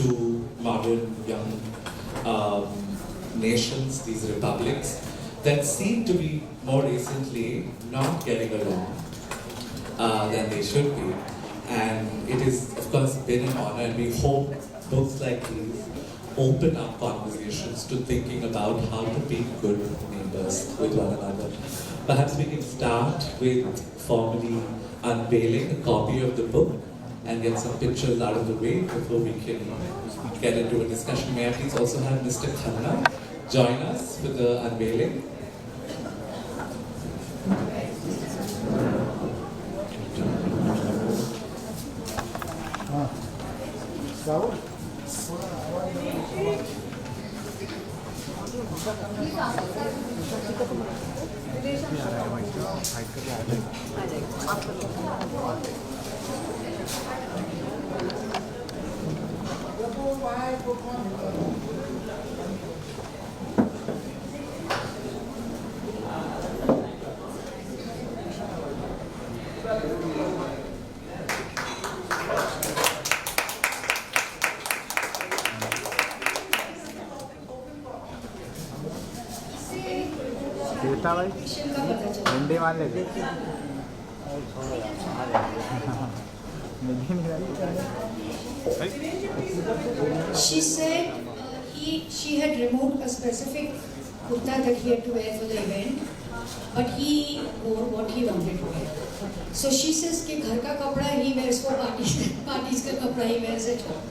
two modern young nations, these republics, that seem to be more recently not getting along than they should be. And it is, of course, been an honor, and we hope books like these open up conversations to thinking about how to be good neighbors with one another. Perhaps we can start with formally unveiling a copy of the book and get some pictures out of the way before we can get into a discussion. May I please also have Mr. Khanna join us for the unveiling? Rahul? देता भाई भिंडी मान लेते She said she had removed a specific kurta that he had to wear for the event, but he wore what he wanted to wear. So she says कि घर का कपड़ा he wears for parties का कपड़ा he wears at home.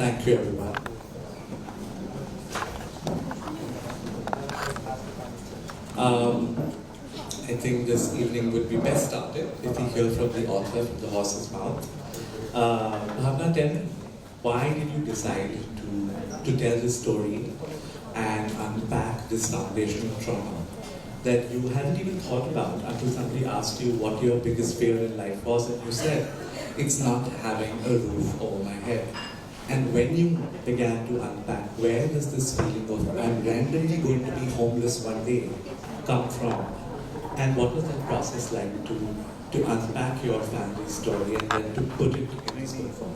Thank you, everyone. I think this evening would be best started if we hear from the author, from the horse's mouth. Bhavna, tell me, why did you decide to tell this story and unpack this foundational trauma that you hadn't even thought about until somebody asked you what your biggest fear in life was, and you said, it's not having a roof over my head. And when you began to unpack, where does this feeling of I'm randomly going to be homeless one day come from? And what was that process like to unpack your family story and then to put it in this book form?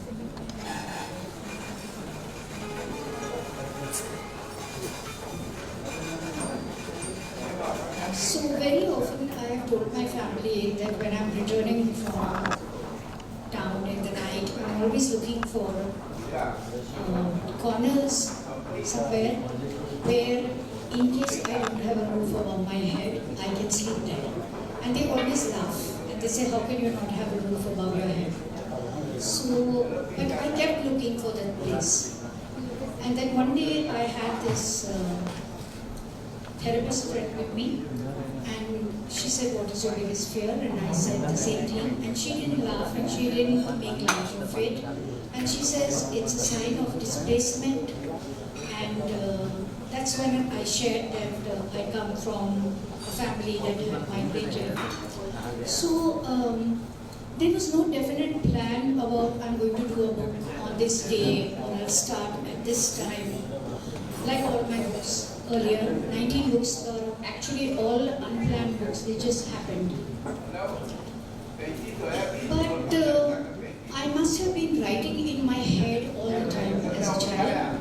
So very often I have told my family that when I'm returning from town in the night, I'm always looking for corners somewhere where in case I don't have a roof above my head, I can sleep there. And they always laugh and they say, how can you not have a roof above your head? So, but I kept looking for that place. And then one day I had this therapist friend with me, and she said, what is your biggest fear? And I said the same thing, and she didn't laugh and she didn't make light of it. And she says it's a sign of displacement, and that's when I shared that I come from a family that had migrated. So there was no definite plan about I'm going to do a book on this day or I'll start at this time. Like all my books earlier, 19 books are actually all unplanned books, they just happened. But I must have been writing in my head all the time as a child,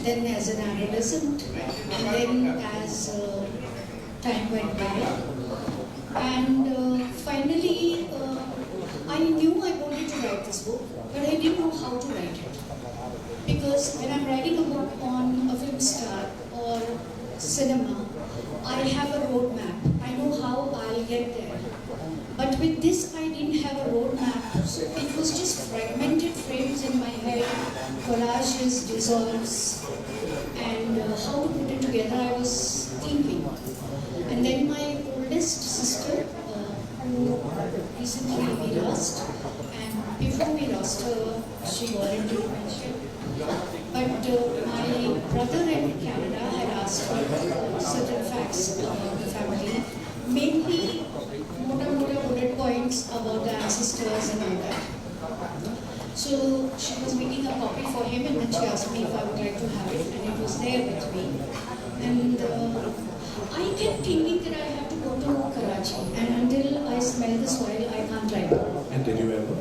then as an adolescent, and then as time went by. And finally, I knew I wanted to write this book, but I didn't know how to write it. Because when I'm writing a book on a film star or cinema, I have a roadmap. I know how I'll get there. But with this, I didn't have a roadmap. So it was just fragmented frames in my head, collages, dissolves, and how to put it together, I was thinking. And then my oldest sister, who recently we lost, and before we lost her, she got into dementia. But my brother in Canada details about the family, mainly more bullet points about the ancestors and all that. So she was making a copy for him, and then she asked me if I would like to have it, and it was there with me. And I kept thinking that I have to go to Karachi, and until I smell the soil, I can't write. And did you ever?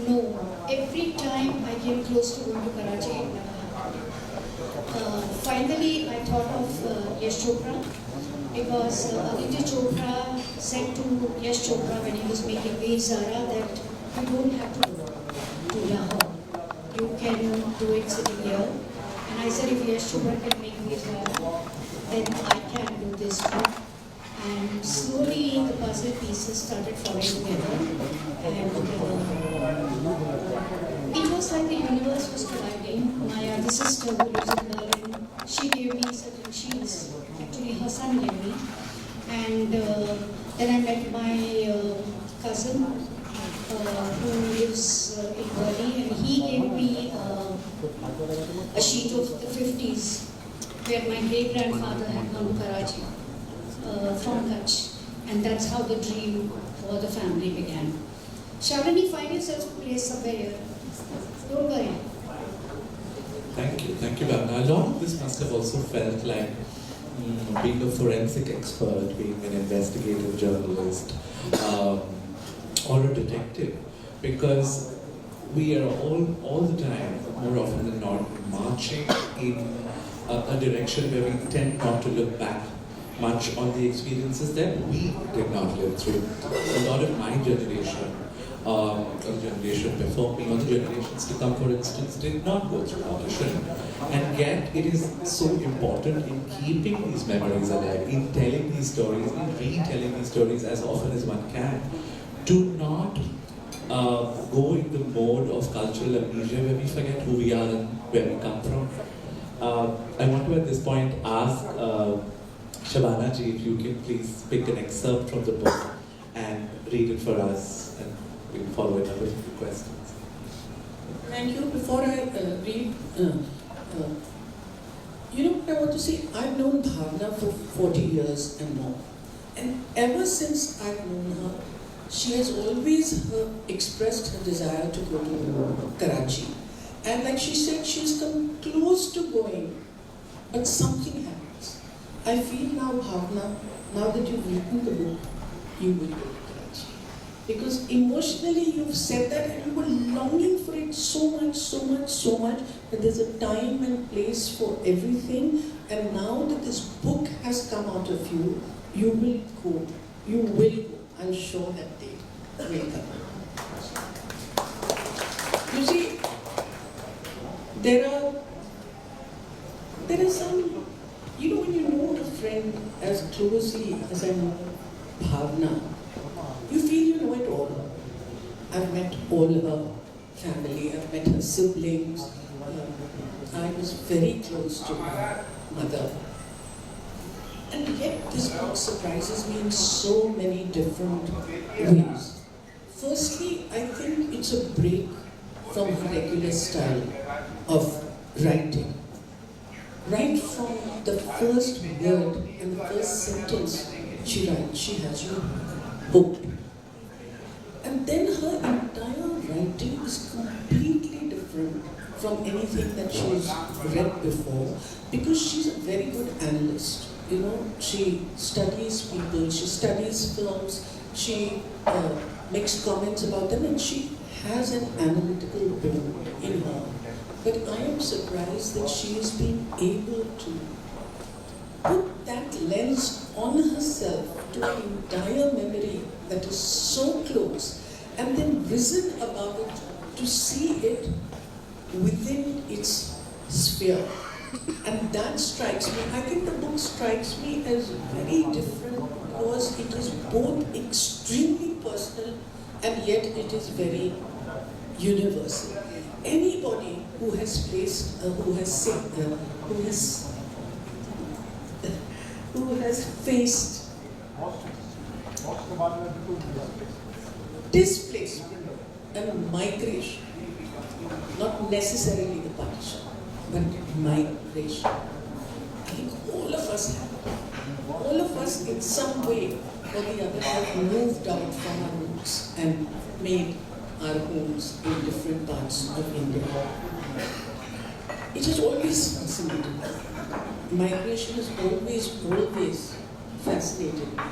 No. Every time I came close to going to Karachi, it never happened. Finally, I thought of Yash Chopra, because Aditya Chopra said to Yash Chopra when he was making Veer Zara that you don't have to go to Lahore. You can do it sitting here. And I said, if Yash Chopra can make Veer Zara, then I can do this book. And slowly the puzzle pieces started falling together. And it was like the universe was colliding. My other sister who lives in Berlin, she gave me certain sheets. Actually, her son gave me. And then I met my cousin who lives in Berlin, and he gave me a sheet of the 50s where my great-grandfather had gone to Karachi from Kutch. And that's how the dream for the family began. Shalini, find yourself a place somewhere here. Don't worry. Thank you, Bhavna. A lot of this must have also felt like being a forensic expert, being an investigative journalist, or a detective, because we are all the time, more often than not, marching in a direction where we tend not to look back much on the experiences that we did not live through. A lot of my generation, or the generation before me, or the generations to come, for instance, did not go through audition. And yet it is so important in keeping these memories alive, in telling these stories, in retelling these stories as often as one can, to not go in the mode of cultural amnesia where we forget who we are and where we come from. I want to at this point ask Shabana ji, if you can please pick an excerpt from the book and read it for us, and we'll follow it up with a few questions. Thank you. Before I read, you know what I want to say? I've known Bhavna for 40 years and more. And ever since I've known her, she has always expressed her desire to go to Karachi. And like she said, she's come close to going, but something happens. I feel now, Bhavna, now that you've written the book, you will go to Karachi. Because emotionally you've said that and you were longing for it so much, that there's a time and place for everything. And now that this book has come out of you, you will go. You will go. I'm sure that day will come. You see, there are some, you know, when you know a friend as closely as I know Bhavna, you feel you know it all. I've met all her family, I've met her siblings. I was very close to her mother. And yet this book surprises me in so many different ways. Firstly, I think it's a break from her regular style of writing. Right from the first word and the first sentence she writes, she has you hooked. And then her entire writing is completely different from anything that she's read before, because she's a very good analyst. You know, she studies people, she studies films, she makes comments about them, and she has an analytical bone in her. But I am surprised that she has been able to put that lens on herself to an entire memory that is so close, and then risen above it to see it within its sphere. And that strikes me, I think the book strikes me as very different because it is both extremely personal and yet it is very universal. Anybody who has faced, who has faced displacement and migration, not necessarily the partition, but migration. I think all of us have. All of us in some way or the other have moved out from our roots and made our homes in different parts of India. It has always fascinated me. Migration has always fascinated me.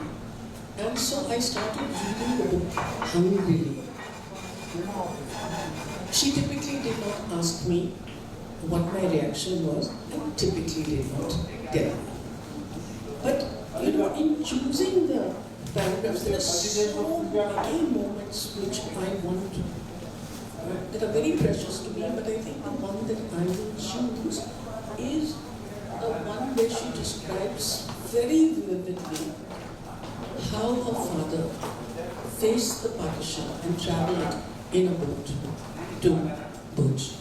And so I started reading the book hungrily. She typically did not ask me what my reaction was, and typically did not tell me. But in choosing the paragraphs, there are so many moments which I want that are very precious to me, but I think the one that I will choose is the one where she describes very vividly how her father faced the partition and travelled in a boat to Bhuj.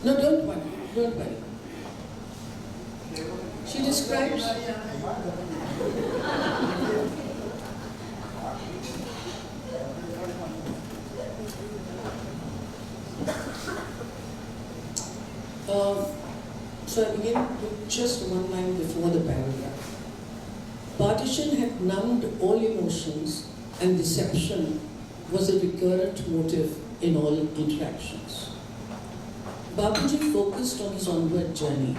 No, don't worry. She describes so I begin with just one line before the paragraph. Partition had numbed all emotions, and deception was a recurrent motive in all interactions. Bapuji focused on his onward journey.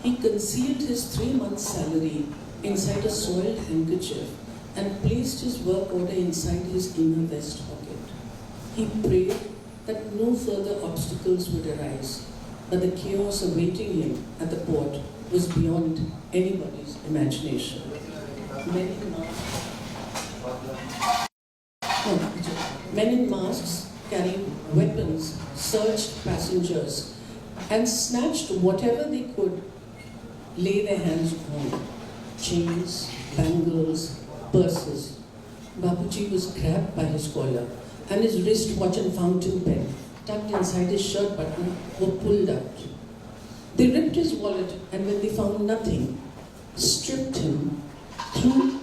He concealed his 3 months' salary inside a soiled handkerchief and placed his work order inside his inner vest pocket. He prayed that no further obstacles would arise, but the chaos awaiting him at the port was beyond anybody's imagination. Men in masks carrying weapons searched passengers and snatched whatever they could lay their hands on. Chains, bangles, purses. Bapuji was grabbed by his collar and his wristwatch and fountain pen tucked inside his shirt button were pulled out. They ripped his wallet and when they found nothing, stripped him, threw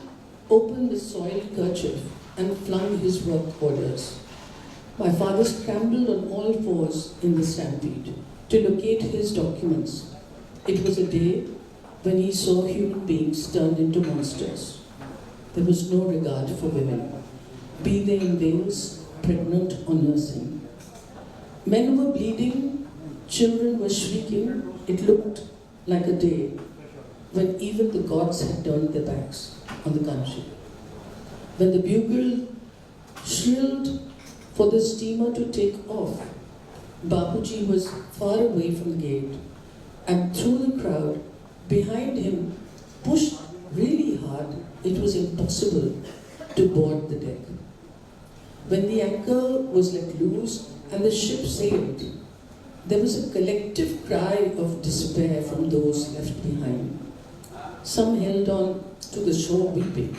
open the soiled kerchief and flung his work orders. My father scrambled on all fours in the stampede to locate his documents. It was a day when he saw human beings turned into monsters. There was no regard for women, be they in wings, pregnant or nursing. Men were bleeding, children were shrieking. It looked like a day when even the gods had turned their backs on the country. When the bugle shrilled for the steamer to take off, Bapuji was far away from the gate and through the crowd behind him, pushed really hard, it was impossible to board the deck. When the anchor was let loose and the ship sailed, there was a collective cry of despair from those left behind. Some held on to the shore weeping.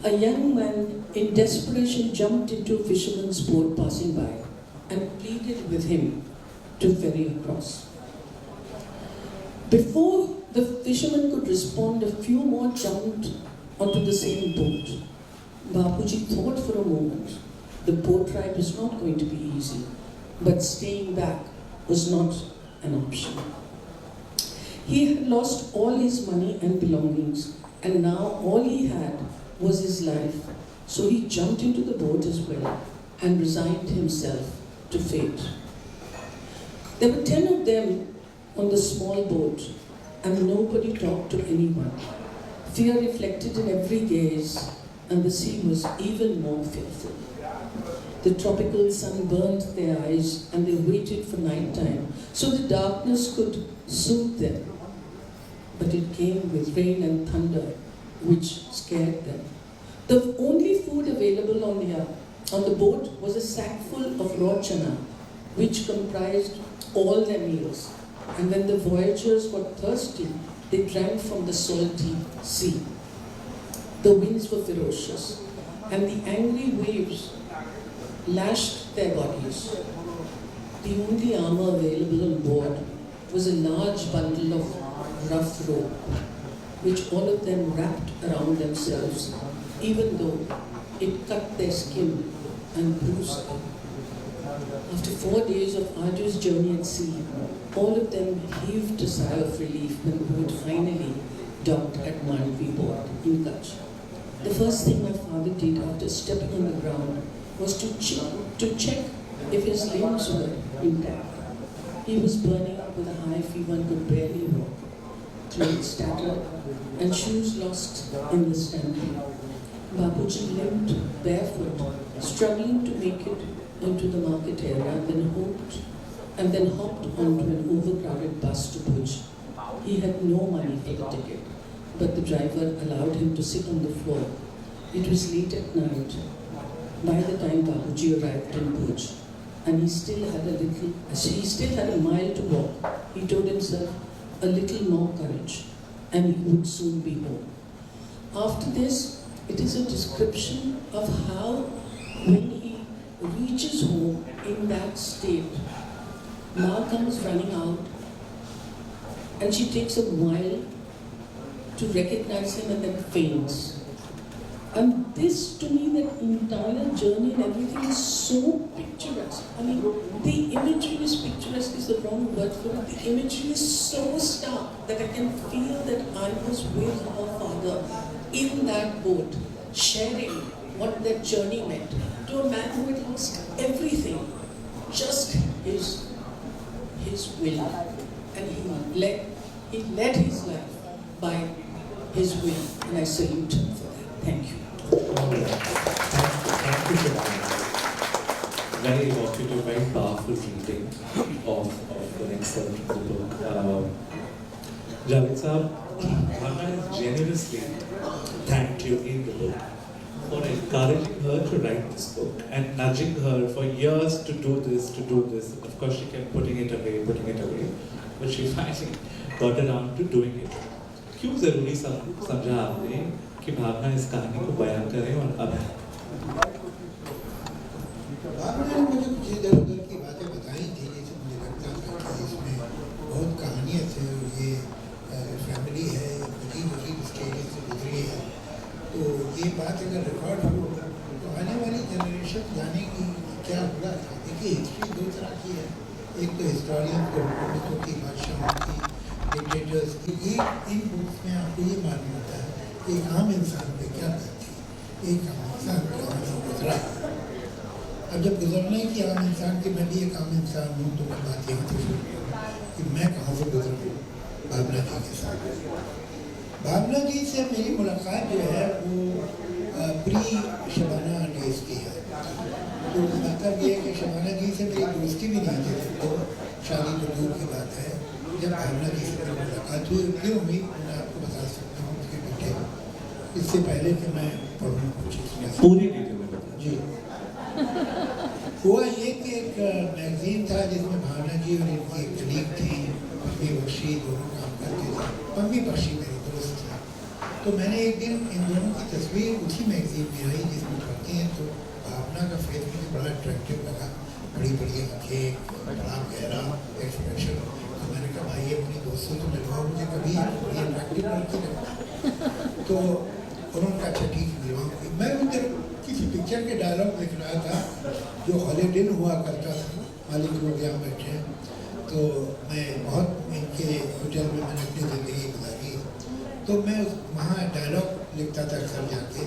A young man in desperation jumped into a fisherman's boat passing by and pleaded with him to ferry across. Before the fisherman could respond, a few more jumped onto the same boat. Bapuji thought for a moment. The boat ride was not going to be easy, but staying back was not an option. He had lost all his money and belongings, and now all he had was his life. So he jumped into the boat as well and resigned himself to fate. There were 10 of them on the small boat, and nobody talked to anyone. Fear reflected in every gaze, and the sea was even more fearful. The tropical sun burned their eyes, and they waited for night time so the darkness could soothe them. but it came with rain and thunder, which scared them. The only food available on the boat was a sack full of raw chana, which comprised all their meals. And when the voyagers were thirsty, they drank from the salty sea. The winds were ferocious, and the angry waves lashed their bodies. The only armor available on board was a large bundle of rough rope, which all of them wrapped around themselves, even though it cut their skin and bruised them. After 4 days of arduous journey at sea, all of them heaved a sigh of relief when the boat finally docked at Mandvi port in Kutch. The first thing my father did after stepping on the ground was to check if his limbs were intact. He was burning up with a high fever and could barely walk, clothes tattered and shoes lost in the stampede. Babuji limped barefoot, struggling to make it into the market area, and then hopped onto an overcrowded bus to Bhuj. He had no money for the ticket, but the driver allowed him to sit on the floor. It was late at night by the time Babuji arrived in Bhuj, and he still had a mile to walk. He told himself a little more courage, and he would soon be home. After this, it is a description of how, when he reaches home in that state, Ma comes running out, and she takes a while to recognize him and then faints. And this, to me, that entire journey and everything is so picturesque. I mean, the imagery is picturesque is the wrong word for it. The imagery is so stark that I can feel that I was with her father in that boat, sharing what that journey meant to a man who had lost everything, just his will. And he led his life by his will, and I salute him for that. Thank you. Thank you for that. Very evocative, very powerful reading of an excerpt of the book. Javed Saab, Bhavna has generously thanked you in the book for encouraging her to write this book and nudging her for years to do this. Of course, she kept putting it away, but she finally got around to doing it. क्यों ज़रूरी समझा आपने कि भावना इस कहानी को बयान करें और अब भावना ने मुझे कुछ इधर उधर की बातें बताई थी, जैसे मुझे लगता था कि इसमें बहुत कहानियाँ थी और ये फैमिली है, अजीब स्टेज से गुजरी है, तो ये बात अगर रिकॉर्ड हो तो आने वाली जनरेशन जानेगी क्या हुआ था। देखिए, हिस्ट्री दो तरह की है, एक तो हिस्टोरियन को हुकूमतों की, बादशाहों की, डिक्टेटर्स की। ये इन बुक्स में आपको ये मालूम होता है एक आम इंसान पे क्या करती, एक आम इंसान कहाँ से गुजरा। अब जब गुजरना है कि आम इंसान के मैं भी एक आम इंसान हूँ, तो मैं बात यहाँ से शुरू कि मैं कहाँ से गुजर हूँ भावना जी के साथ। भावना जी से मेरी मुलाकात जो है वो प्री शबाना डेज की है। तो मतलब ये है कि शबाना जी से मेरी दोस्ती भी नहीं थी, तो शादी तो दूर की बात है। जब भावना जी से मेरी मुलाकात हुई, क्यों हुई मैं आपको बता सकता हूँ उसके पीछे, इससे पहले कि मैं पढ़ूँ कुछ इसमें पूरी डिटेल में बता। जी, हुआ ये कि एक मैगजीन था जिसमें भावना जी और इनकी एक कलीग थी, पम्मी बख्शी, दोनों काम करते थे। पम्मी बख्शी मेरी दोस्त थी, तो मैंने एक दिन इन दोनों की तस्वीर उसी मैगजीन में आई जिसमें पढ़ती हैं, तो भावना का फेस मुझे बड़ा अट्रैक्टिव लगा, बड़ी बड़ी आँखें, बड़ा गहरा एक्सप्रेशन। तो मैंने कहा भाई अपनी दोस्तों तो मिलवाओ, मुझे कभी बड़ी अट्रैक्टिव लड़की लगा। तो उन्होंने कहा अच्छा ठीक है मिलवाऊँगी। मैं उधर किसी पिक्चर के डायलॉग लिख रहा था जो हॉलीडे हुआ करता था, मालिक लोग यहाँ बैठे हैं, तो मैं बहुत इनके होटल में मैंने अपनी ज़िंदगी गुजारी, तो मैं वहाँ डायलॉग लिखता था अक्सर जाके।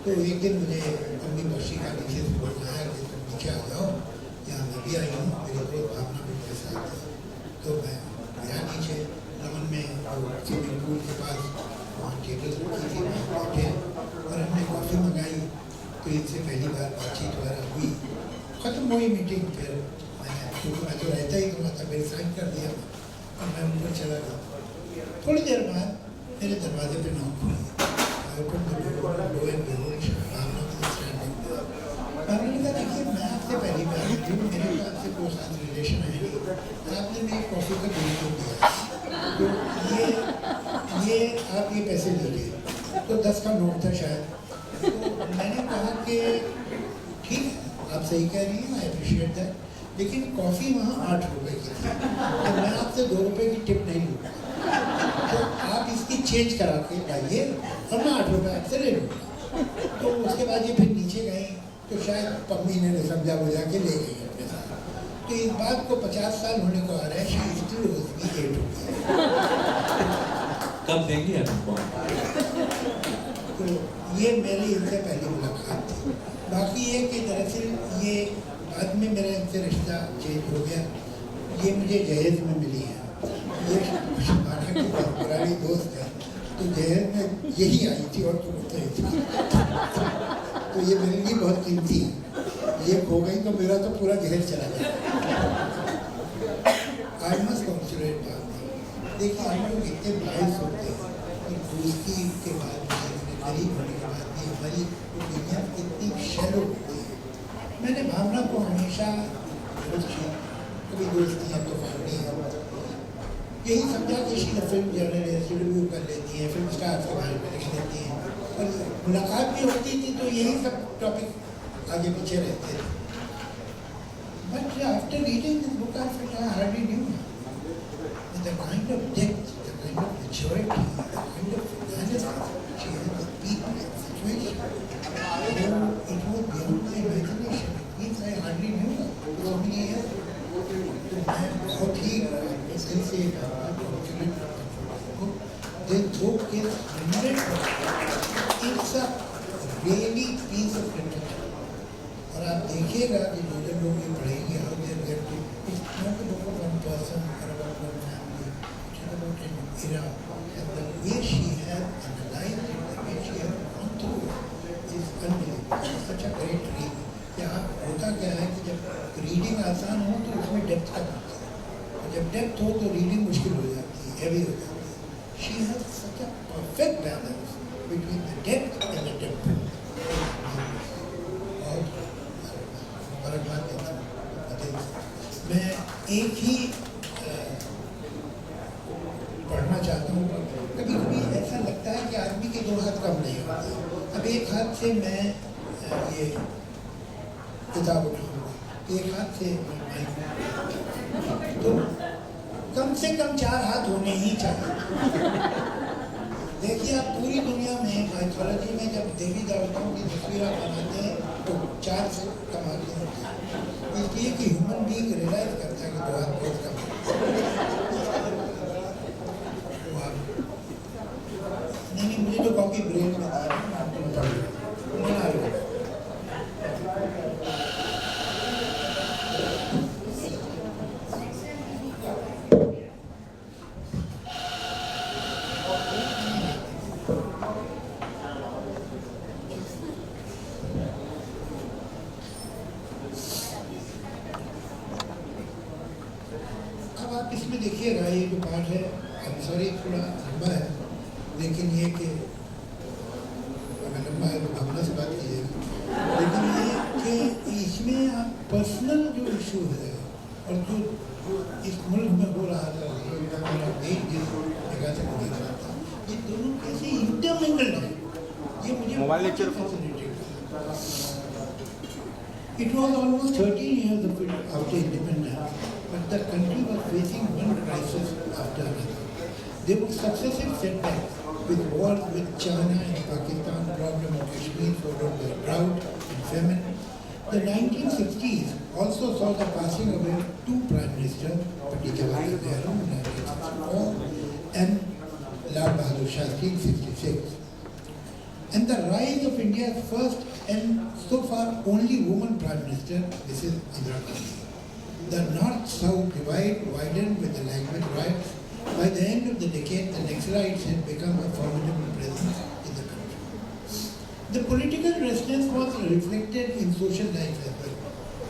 तो एक दिन मुझे अपनी बख्शी का नीचे से फोन आया कि तुम नीचे आ जाओ, यहाँ मैं भी आई हूँ, मेरी दोस्त भावना भी मेरे साथ है। तो मैं गया नीचे रमन में स्विमिंग पूल के पास, वहाँ टेबल्स रखी थी, वहाँ बैठे और हमने कॉफ़ी मंगाई। तो इनसे पहली बार बातचीत वगैरह हुई, ख़त्म हुई मीटिंग। फिर मैंने, क्योंकि मैं तो रहता ही तो मतलब मेरे साइन कर दिया और मैं ऊपर चला गया। थोड़ी देर बाद मेरे दरवाजे पे नॉक हुई। भावना ने कहा देखिए मैं आपसे पहली बार आई हूँ, मेरे को आपसे कोई खास रिलेशन है नहीं, आपने मेरी कॉफ़ी का बिल क्यों दिया, तो ये आप ये पैसे लीजिए। तो 10 का नोट था शायद। तो मैंने कहा कि ठीक है आप सही कह रही हैं, आई अप्रिशिएट दैट, लेकिन कॉफ़ी वहाँ 8 रुपए की थी, तो मैं आपसे 2 रुपए की टिप नहीं लूँगा, तो आप इसकी चेंज करा के लाइए और मैं 8 रुपये आपसे ले लूँगा। तो उसके बाद ये फिर नीचे गई, तो शायद पम्मी ने समझा बुझा के ले गई अपने साथ। तो इस बात को 50 साल होने को आ रहा है, शी स्टिल owes me 8 रुपये। कब देंगे आपको? तो ये मेरी इनसे पहली मुलाकात थी। बाकी ये कि दरअसल ये बाद में मेरा इनसे रिश्ता चेंज हो गया। ये मुझे जहेज में मिली है, ये हमारा की बहुत पुरानी दोस्त है, तो जहेज में यही आई थी और तुम तो थी, तो ये मेरे लिए बहुत कीमती है। ये खो गई तो मेरा तो पूरा जहेज चला गया। आई मस्ट कॉन्सिडरेट बात, देखिए हम लोग इतने बायस होते हैं कि दोस्ती के बाद गरीब होने के बाद भी हमारी दुनिया इतनी शैलो होती है। मैंने भावना को हमेशा कभी दोस्ती है तो फैमिली है यही समझा कि शी फिल्म जर्नलिस्ट रिव्यू कर लेती है, फिल्म स्टार के बारे में लिख लेती है, और मुलाकात भी होती थी तो यही सब टॉपिक आगे पीछे रहते थे। But after reading this book I felt I hardly new the kind of depth, the kind of maturity, the kind of analysis she has with people and situation. It was beyond my imagination. It means I hardly knew her for so many years. तो मैं बहुत ही दिल से confident हूँ। They book is 100%. It's a really piece of literature. और आप देखिएगा कि जो लोग ये पढ़ेंगे, how they get to, it's not a book of one person or about one family. About an era, and the way she has analyzed it, the way she has gone through it, is unbelievable. It's such a great read. यहाँ होता क्या है कि जब reading आसान हो तो उसमें डेप्थ का होता है, और जब डेप्थ हो तो रीडिंग मुश्किल हो जाती है, हैवी हो जाती है। She has such a perfect balance between the depth and the depth. और मुबारकबाद देता हूँ। मैं एक ही पढ़ना चाहता हूँ। कभी कभी ऐसा लगता है कि आदमी के 2 हाथ कम नहीं होते। अब एक हाथ से मैं ये किताब उठाऊंगा, एक हाथ से तो कम से कम 4 हाथ होने ही चाहिए। देखिए आप पूरी दुनिया में माइथोलॉजी में जब देवी देवताओं की तस्वीर आप बनाते हैं तो 4 से कम आते हैं, इसलिए कि ह्यूमन बीइंग रियलाइज करता है कि 2 हाथ बहुत कम है। नहीं मुझे तो कॉपी ब्रेन में अब आप इसमें देखिएगा ये जो पार्ट है, सॉरी थोड़ा लंबा है, लेकिन ये कि अगर लंबा है तो भावना से बात कीजिएगा, लेकिन ये कि इसमें आप पर्सनल जो इशू है और जो इस मुल्क में हो रहा था, देश जिस जगह से देख रहा था, ये दोनों कैसे इंटरमिंगल्ड है, ये मुझे fascinated. It was almost 13 years after independence, but the country was facing one crisis after another. There were successive setbacks with wars with China and Pakistan, problem of Kashmir followed by drought and famine. The 1960s also saw the passing away of 2 prime ministers, Pandit Jawaharlal Nehru in 1964 and Lal Bahadur Shastri in 1966. And the rise of India's first and so far only woman prime minister, Mrs. Indira Gandhi. The North-South divide widened with the language riots. By the end of the decade, the Naxalites had become a formidable presence in the country. The political restlessness was reflected in social life as well.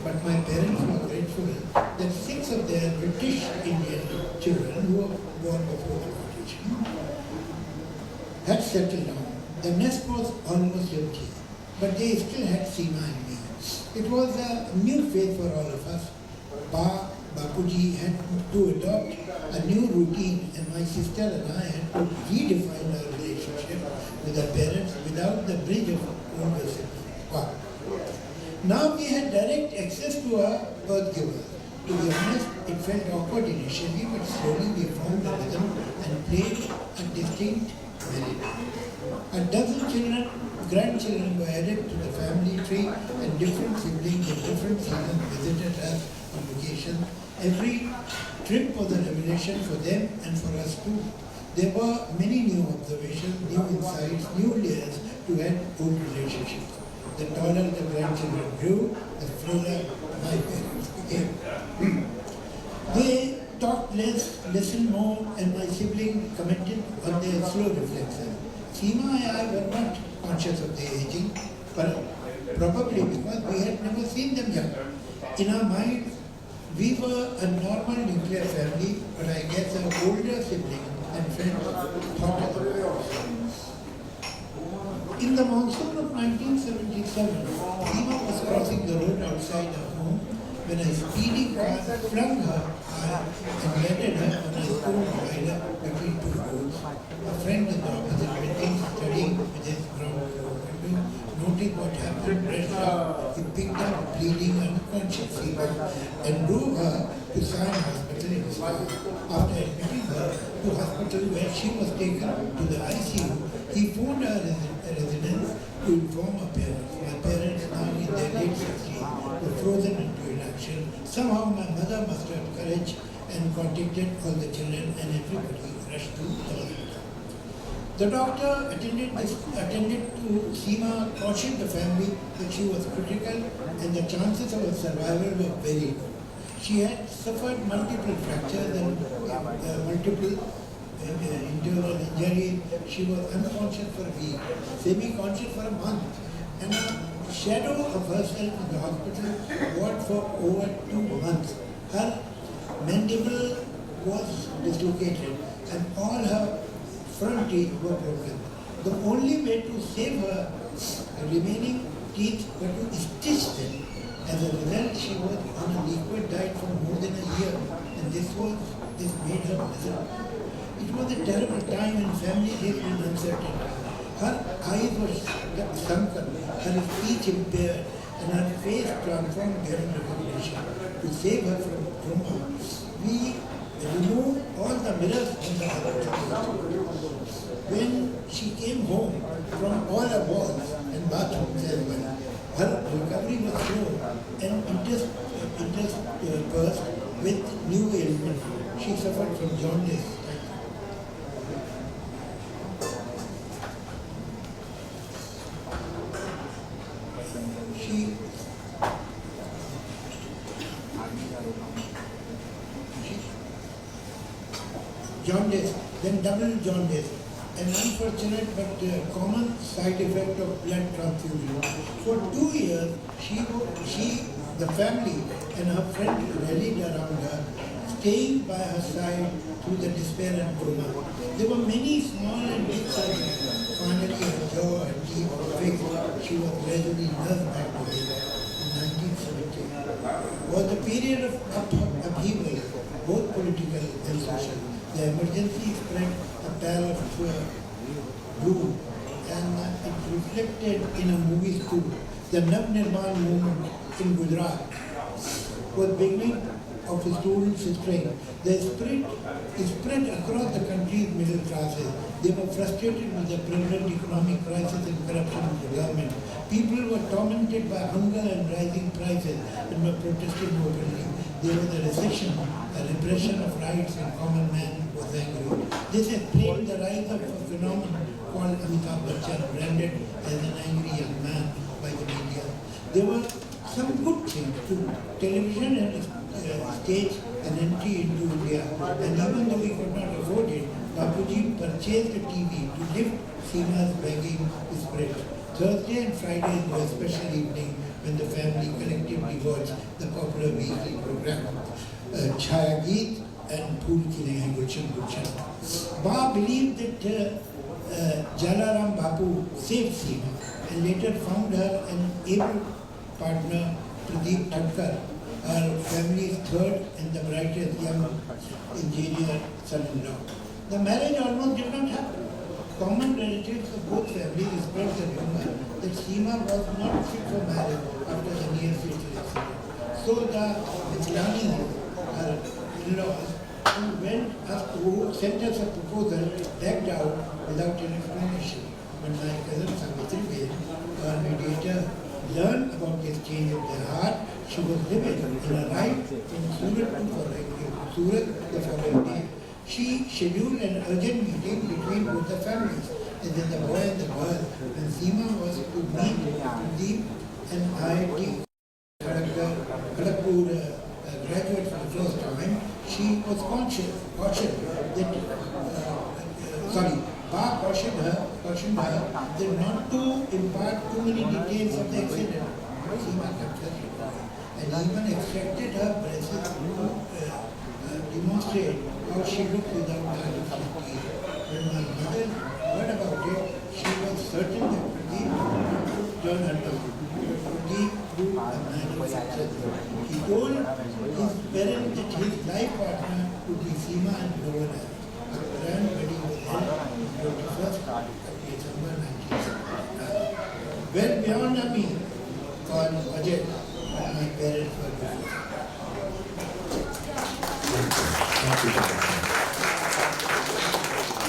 But my parents were grateful that 6 of their British Indian children who were born before the partition had settled down. The nest was almost empty, but they still had Seema and me. It was a new phase for all of us. Bapuji had to adopt a new routine, and my sister and I had to redefine our relationship with our parents without the bridge of conversation. Wow. Now we had direct access to our birth giver. To be honest, it felt awkward initially, but slowly we found the rhythm and played a distinct melody. A dozen children, grandchildren were added to the family tree, and different siblings in different seasons visited us on vacation. Every trip was a revelation for them and for us too. There were many new observations, new insights, new layers to add old relationships. The taller the grandchildren grew, the fuller my parents became. They talked less, listened more, and my sibling commented on their slow reflexes. Seema and I were not conscious of their aging, but probably because we had never seen them young. In our minds, we were a normal nuclear family, but I guess our older siblings and friends thought otherwise. In the monsoon of 1977, Seema was crossing the road outside her home when a speeding car flung her and landed her on a stone divider between two roads. A friend in the opposite building, studying with his ground floor window, noted what happened, rushed out. He picked up bleeding, unconscious Seema and drove her to Sion Hospital in his car. After admitting her to hospital where she was taken to the ICU, he phoned her residence to inform her parents. My parents, now in their late 60s, were frozen into inaction. Somehow my mother mustered courage and contacted all the children, and everybody rushed to the hospital. The doctor attended to Seema, cautioned the family that she was critical and the chances of her survival were very low. She had suffered multiple fractures and multiple internal injuries. She was unconscious for a week, semi-conscious for a month, and a shadow of herself in the hospital ward for over 2 months. Her mandible was dislocated and all her front teeth were broken. The only way to save her remaining teeth were to stitch them. As a result, she was on a liquid diet for more than a year, and this made her miserable. It was a terrible time and family lived in uncertainty. Her eyes were sunken, her speech impaired, and her face transformed beyond recognition. To save her from trauma, we removed all the mirrors from the hospital. When she came home from all her walls and bathrooms as well, her recovery was slow and interspersed with new ailments. She suffered from jaundice. Jaundice, then double jaundice, an unfortunate but common side effect of blood transfusion. For 2 years, the family and her friend rallied around her, staying by her side through the despair and trauma. There were many small and big surgeries. Finally, her jaw and teeth were fixed. She was gradually nursed back to health. In 1970 was a period of upheaval, both political and social. The emergency spread a pall of gloom, and it reflected in a movie too. The Navnirman movement in Gujarat was beginning of the students' spring. The spirit spread across the country's middle classes. They were frustrated with the prevalent economic crisis and corruption of the government. People were tormented by hunger and rising prices and were protesting openly. There was a recession, a repression of rights, and common man was angry. This explained the rise of a phenomenon called Amitabh Bachchan, branded as an angry young man by the media. There were some good things too. Television had staged an entry into India, and even though we could not afford it, Bapuji purchased a TV to lift Seema's begging spirit. Thursday and Friday were special evening when the family collectively watched the popular weekly program Chhaya Geet and Phool Khile Hain Gulshan Gulshan. Ba believed that Jalaram Bapu saved Seema and later found her an able partner, Pradeep Thakkar, her family's third and the brightest young engineer son-in-law. The marriage almost did not happen. Common relatives of both families expressed the rumor that Seema was not fit for marriage after the near fatal accident. So the Mitlani, her in-laws, who sent us a proposal, backed out without an explanation. When my cousin Savitri, our mediator, learned about this change of their heart, she was livid and arrived in Surat the following day. She scheduled an urgent meeting between both the families, and then the boy and the girl. When Seema was to meet Deep and IIT Kharagpur graduate for the first time, she was cautioned that, Ba cautioned her that not to impart too many details of the accident. Seema kept her reply and even extracted her braces to demonstrate how she looked without the reflecting. When my mother heard about it, she was certain that Pradeep would turn her down. But Pradeep proved a man of success. He told his parents that his life partner would be Seema and Govana. A grand wedding was held on 21st of December 1979. Well beyond a meal called budget, my parents were divorced.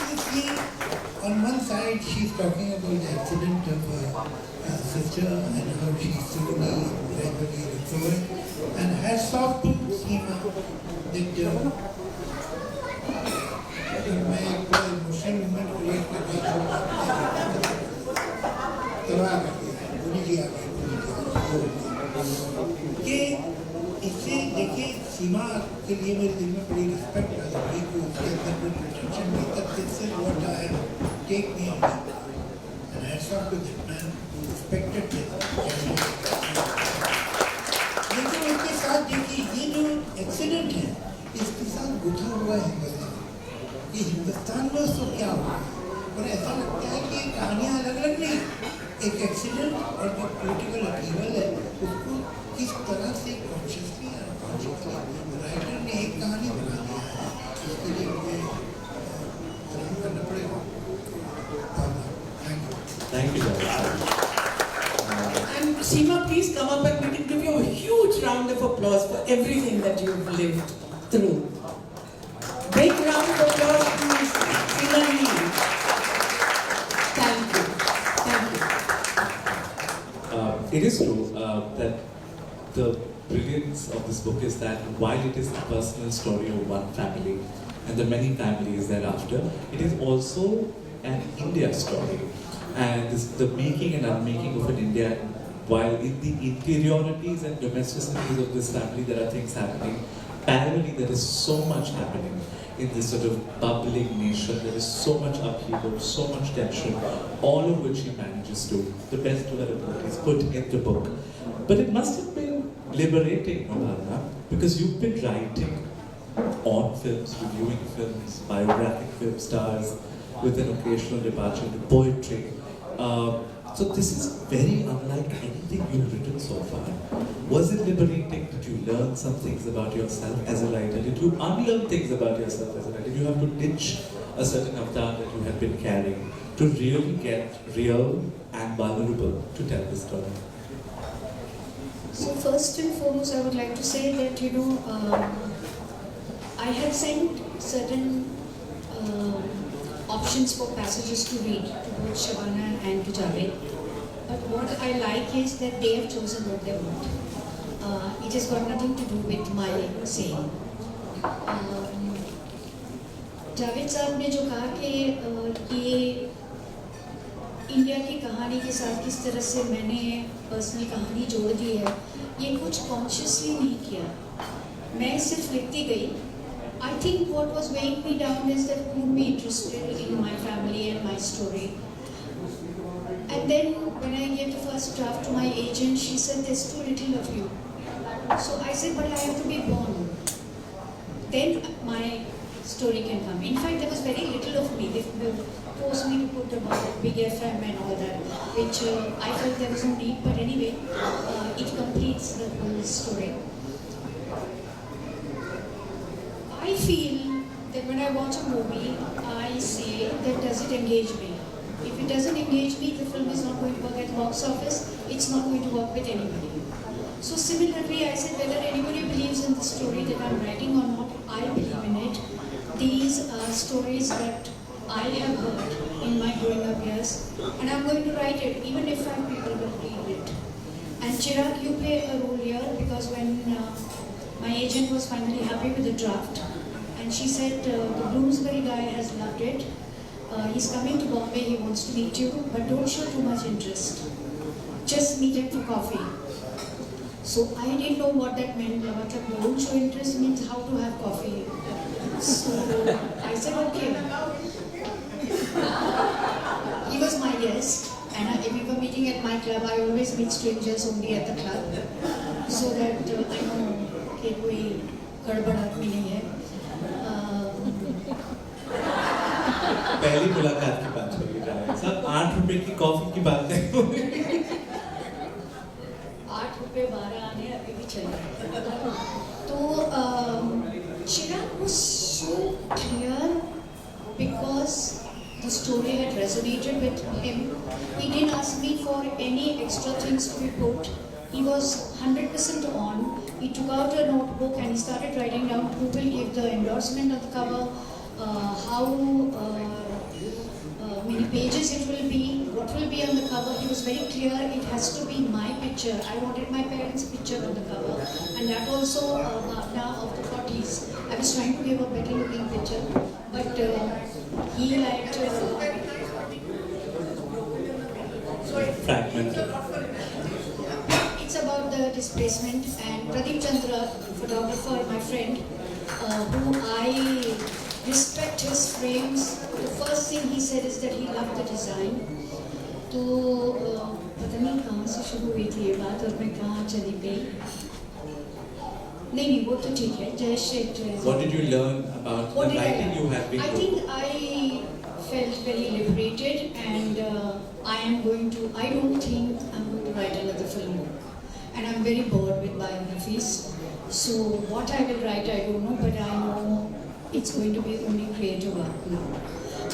You see, on one side she's talking about the accident of her sister and how she slowly and gradually recovered, and hats off to Seema that मैं एक emotional movement create कर रही तबाह कर दिया बोली जी आ गई कि इससे देखिए सीमा के लिए मेरे दिल में बड़ी रिस्पेक्ट आ गई कि उसके अंदर कोई प्रिटेंशन नहीं था this is what I have take me on and hats off to that man who respected this लेकिन उसके साथ देखिए ये जो एक्सीडेंट है इसके साथ गुथा हुआ है कि हिंदुस्तान में उसको क्या हुआ और ऐसा लगता है कि ये कहानियाँ अलग अलग नहीं एक एक्सीडेंट और जो पॉलिटिकल अपीवल है उसको किस तरह से कॉन्शियसली और अनकॉन्शियसली राइटर ने एक कहानी बना दिया है इसके लिए मुझे सलाम करना पड़ेगा Thank you, And Seema, please come up and we can give you a huge round of applause for everything that you've lived through. Big round of applause to Seema Lee. Thank you. Thank you. It is true that the brilliance of this book is that while it is the personal story of one family and the many families thereafter, it is also an India story. And the making and unmaking of an India, while in the interiorities and domesticities of this family there are things happening, parallelly there is so much happening in this sort of bubbling nation. There is so much upheaval, so much tension, all of which he manages to, the best of her abilities, put in the book. But it must have been liberating, Bhavna, because you've been writing on films, reviewing films, biographic film stars, with an occasional departure to poetry. So this is very unlike anything you've written so far. Was it liberating? Did you learn some things about yourself as a writer? Did you unlearn things about yourself as a writer? Did you have to ditch a certain avatar that you had been carrying to really get real and vulnerable to tell the story? So first and foremost, I would like to say that, I had sent certain options for passages to read to both Shabana and to Javed. But what I like is that they have chosen what they want. It has got nothing to do with my saying. Javed साहब ने जो कहा कि ये India की कहानी के साथ किस तरह से मैंने पर्सनल कहानी जोड़ दी है, ये कुछ कॉन्शियसली नहीं किया, मैं सिर्फ लिखती गई. I think what was weighing me down is that who would be interested in my family and my story. And then when I gave the first draft to my agent, she said, there's too little of you. So I said, but I have to be born. Then my story can come. In fact, there was very little of me. They forced me to put about Big FM and all that, which I felt there was no need. But anyway, it completes the whole story. I feel that when I watch a movie, I say that does it engage me? If it doesn't engage me, the film is not going to work at the box office. It's not going to work with anybody. So similarly, I said whether anybody believes in the story that I'm writing or not, I believe in it. These are stories that I have heard in my growing up years, and I'm going to write it, even if 5 people will read it. And Chirag, you play a role here because when my agent was finally happy with the draft, and she said, the Bloomsbury guy has loved it. He's coming to Bombay, he wants to meet you, but don't show too much interest. Just meet him for coffee. So I didn't know what that meant. Don't show interest means how to have coffee. So I said, okay. He was my guest, and if we were meeting at my club, I always meet strangers only at the club, so that I know कि कोई गड़बड़ आदमी नहीं है. पहली मुलाकात की बात छोड़िए जाए सर, 8 रुपए की कॉफी की बात है. 8 रुपए 12 आने अभी भी चले. तो Chirag was so clear because the story had resonated with him. He didn't ask me for any extra things to be put. He was 100% on. He took out a notebook and he started writing down who will give the endorsement of the cover, how many pages it will be, what will be on the cover. He was very clear, it has to be my picture. I wanted my parents' picture on the cover, and that also Bhavna of the 40s. I was trying to give a better looking picture, but he liked Fragment. It's about the displacement, and Pradeep Chandra, photographer, my friend, who I respect his frames. The first thing he said is that he loved the design. तो पता नहीं कहाँ से शुरू हुई थी ये बात और मैं कहाँ चली गई. नहीं वो तो ठीक है. Just it. What did you learn about the writing you had been I doing? think I felt very liberated, and I don't think I'm going to write another film. And I'm very bored with biographies. So what I will write, I don't know, but I know it's going to be only creative work now.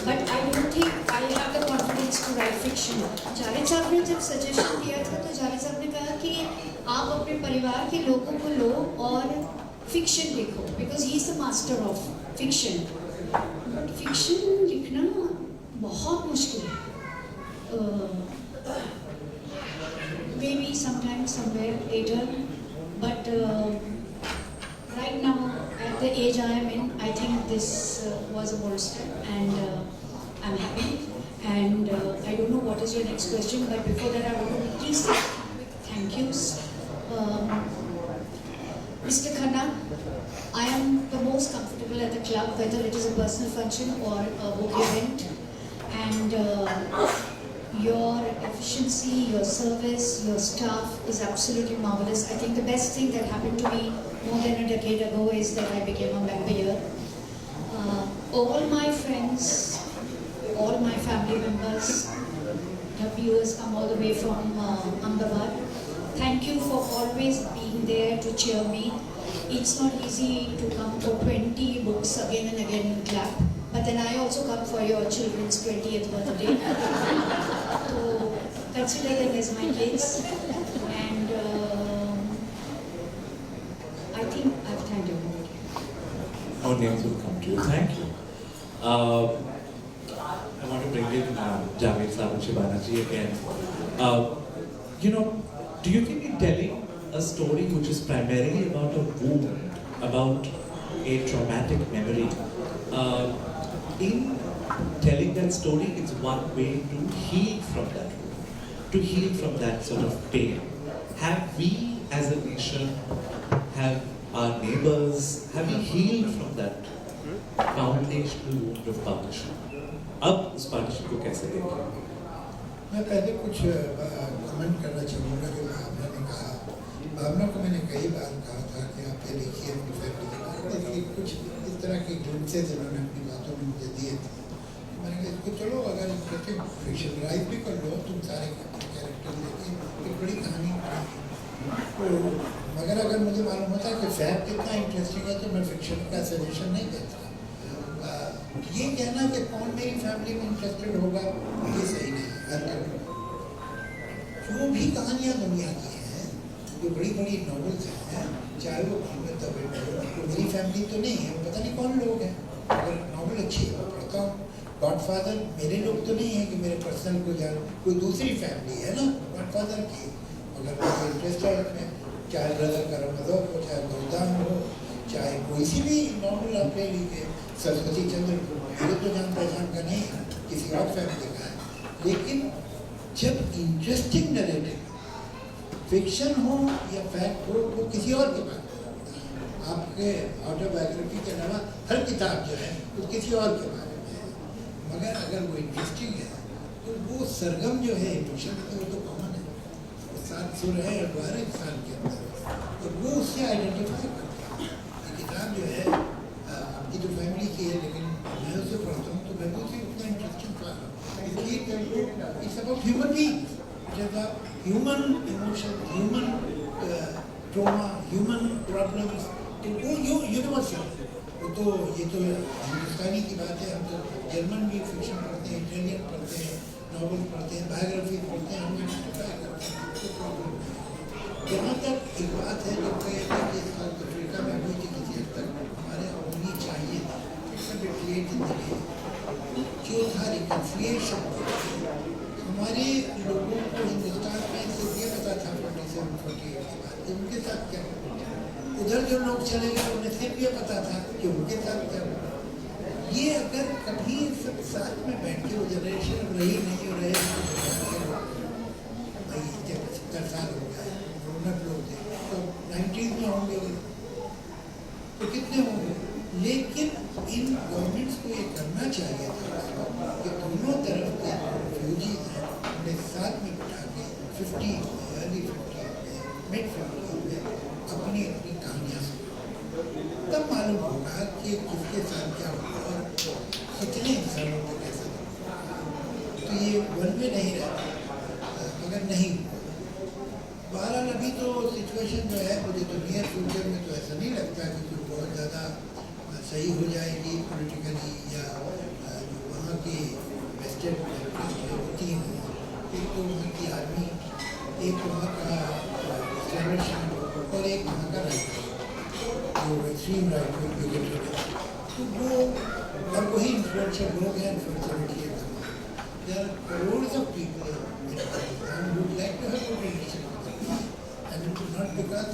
But I don't think I have the confidence to write fiction. Javed साहब ने जब suggestion दिया था तो जावेद साहब ने कहा कि आप अपने परिवार के लोगों को लो और fiction लिखो, because he is the master of fiction. But fiction लिखना बहुत मुश्किल है. Maybe sometime, somewhere later, but right now, at the age I am in, I think this was a bold step, and I'm happy. And I don't know what is your next question, but before that, I want to please say thank yous. Mr. Khanna, I am the most comfortable at the club, whether it is a personal function or a work event, and your efficiency, your service, your staff is absolutely marvelous. I think the best thing that happened to me more than a decade ago is that I became a member here. All my friends, all my family members, the viewers come all the way from Ahmedabad. Thank you for always being there to cheer me. It's not easy to come for 20 books again and again and clap. But then I also come for your children's 20th birthday. So consider them as my kids. And I think I've thanked everybody. Our names will come to you. Thank you. I want to bring in Javed Saab and Shibana ji again. Do you think in telling a story which is primarily about a wound, about a traumatic memory, in telling that story, it's one way to heal from that wound, to heal from that sort of pain. Have we as a nation, have our neighbors, have we healed from that foundational wound of partition? अब उस partition को कैसे देखें? मैं पहले कुछ comment करना चाहूँगा जो भावना ने कहा. भावना को मैंने कई बार कहा था कि आप ये लिखिए अपनी फैमिली के बारे में, कुछ इस तरह के ग्लिम्सेस उन्होंने अपनी बातों में मुझे दिए थे। मैंने कहा इसको चलो अगर इंटरेस्टिंग फिक्शनलाइज भी कर लो तुम सारे कैरेक्टर लेके, एक बड़ी कहानी तो। मगर अगर मुझे मालूम होता है कि फैक्ट इतना इंटरेस्टिंग है तो मैं फिक्शन का सजेशन नहीं देता। ये कहना कि कौन मेरी फैमिली में इंटरेस्टेड होगा ये सही नहीं है। जो भी कहानियाँ दुनिया की हैं, जो बड़ी बड़ी नॉवेल्स हैं, चाहे वो तो मेरी फैमिली तो नहीं है, पता नहीं कौन लोग हैं। अगर नॉवेल अच्छी है पढ़ता हूँ। गॉडफादर मेरे लोग तो नहीं है कि मेरे पर्सनल को जान, कोई दूसरी फैमिली है ना गॉडफादर की, अगर मुझे इंटरेस्ट है उसमें, चाहे ब्रदर करमदोक हो, चाहे गोदाम हो, चाहे कोई सी भी नॉवेल आप ले लीजिए, सरस्वती चंद्र मेरे तो जान पहचान का नहीं है, किसी और फैमिली का है। लेकिन जब इंटरेस्टिंग नरेटिव फिक्शन हो या फैक्ट हो, वो किसी और के बारे में आपके ऑटोबायोग्राफी के अलावा हर किताब जो है वो किसी और के बारे में है। मगर अगर वो इंटरेस्टिंग है तो वो सरगम जो है इमोशन तो वो तो कॉमन है, वो 7 सुर है 12 इंसान के अंदर, और वो उससे आइडेंटिफाई करता है। ये किताब जो है आपकी तो फैमिली की है, लेकिन मैं उसे पढ़ता हूँ तो मैं उसे उतना इंटरेस्टिंग पा रहा हूँ। It's about human being, human emotion, human trauma, human problems, तो वो यूनिवर्सल। वो तो ये तो हिंदुस्तानी की बात है, हम तो जर्मन भी फिक्शन पढ़ते हैं, इटालियन पढ़ते हैं, नॉवल पढ़ते हैं, बायोग्राफी पढ़ते हैं, हम आइडेंटिफाई करते हैं, कोई प्रॉब्लम नहीं। जहाँ तक एक बात है जो कहते हैं कि साउथ अफ्रीका में हुई थी किसी हद तक, हमारे होनी चाहिए जो था रिकन्सिलिएशन। हमारे लोगों को हिंदुस्तान में सिर्फ ये पता था 47-48 के बाद उनके साथ क्या हुआ, उधर जो लोग चले गए उन्हें सिर्फ ये पता था कि उनके साथ क्या हुआ। ये अगर कभी सब साथ में बैठ के वो जनरेशन रही नहीं हो रहे भाई, जब 70 साल हो गए रोनक लोग थे तो 90s में होंगे तो कितने होंगे। लेकिन इन गवर्नमेंट्स को ये करना चाहिए था कि दोनों तरफ के रिफ्यूजीज हैं उन्हें साथ में बिठा के 50 अर्ली 50 में मिड 50 में अपनी अपनी कहानियाँ सुनाओ, तब मालूम होगा कि किसके साथ क्या हुआ और कितने इंसानों को कैसा हुआ। तो ये वन में नहीं रहता, मगर नहीं हुआ। बहरहाल अभी तो सिचुएशन जो है मुझे तो नियर फ्यूचर में तो ऐसा नहीं लगता कि कुछ बहुत ज़्यादा सही हो जाएगी पॉलिटिकली, या जो वहाँ की वेस्टेड कंट्रीज होती हैं, एक तो वहाँ की आर्मी, एक वहाँ का इस्लामिशन और एक वहाँ का राइट जो एक्सट्रीम राइट में बिगेटेड है, तो वो और वही इन्फ्लुएंशियल लोग हैं। Unfortunately there are crores of people in Pakistan would like to have good relation and it is not because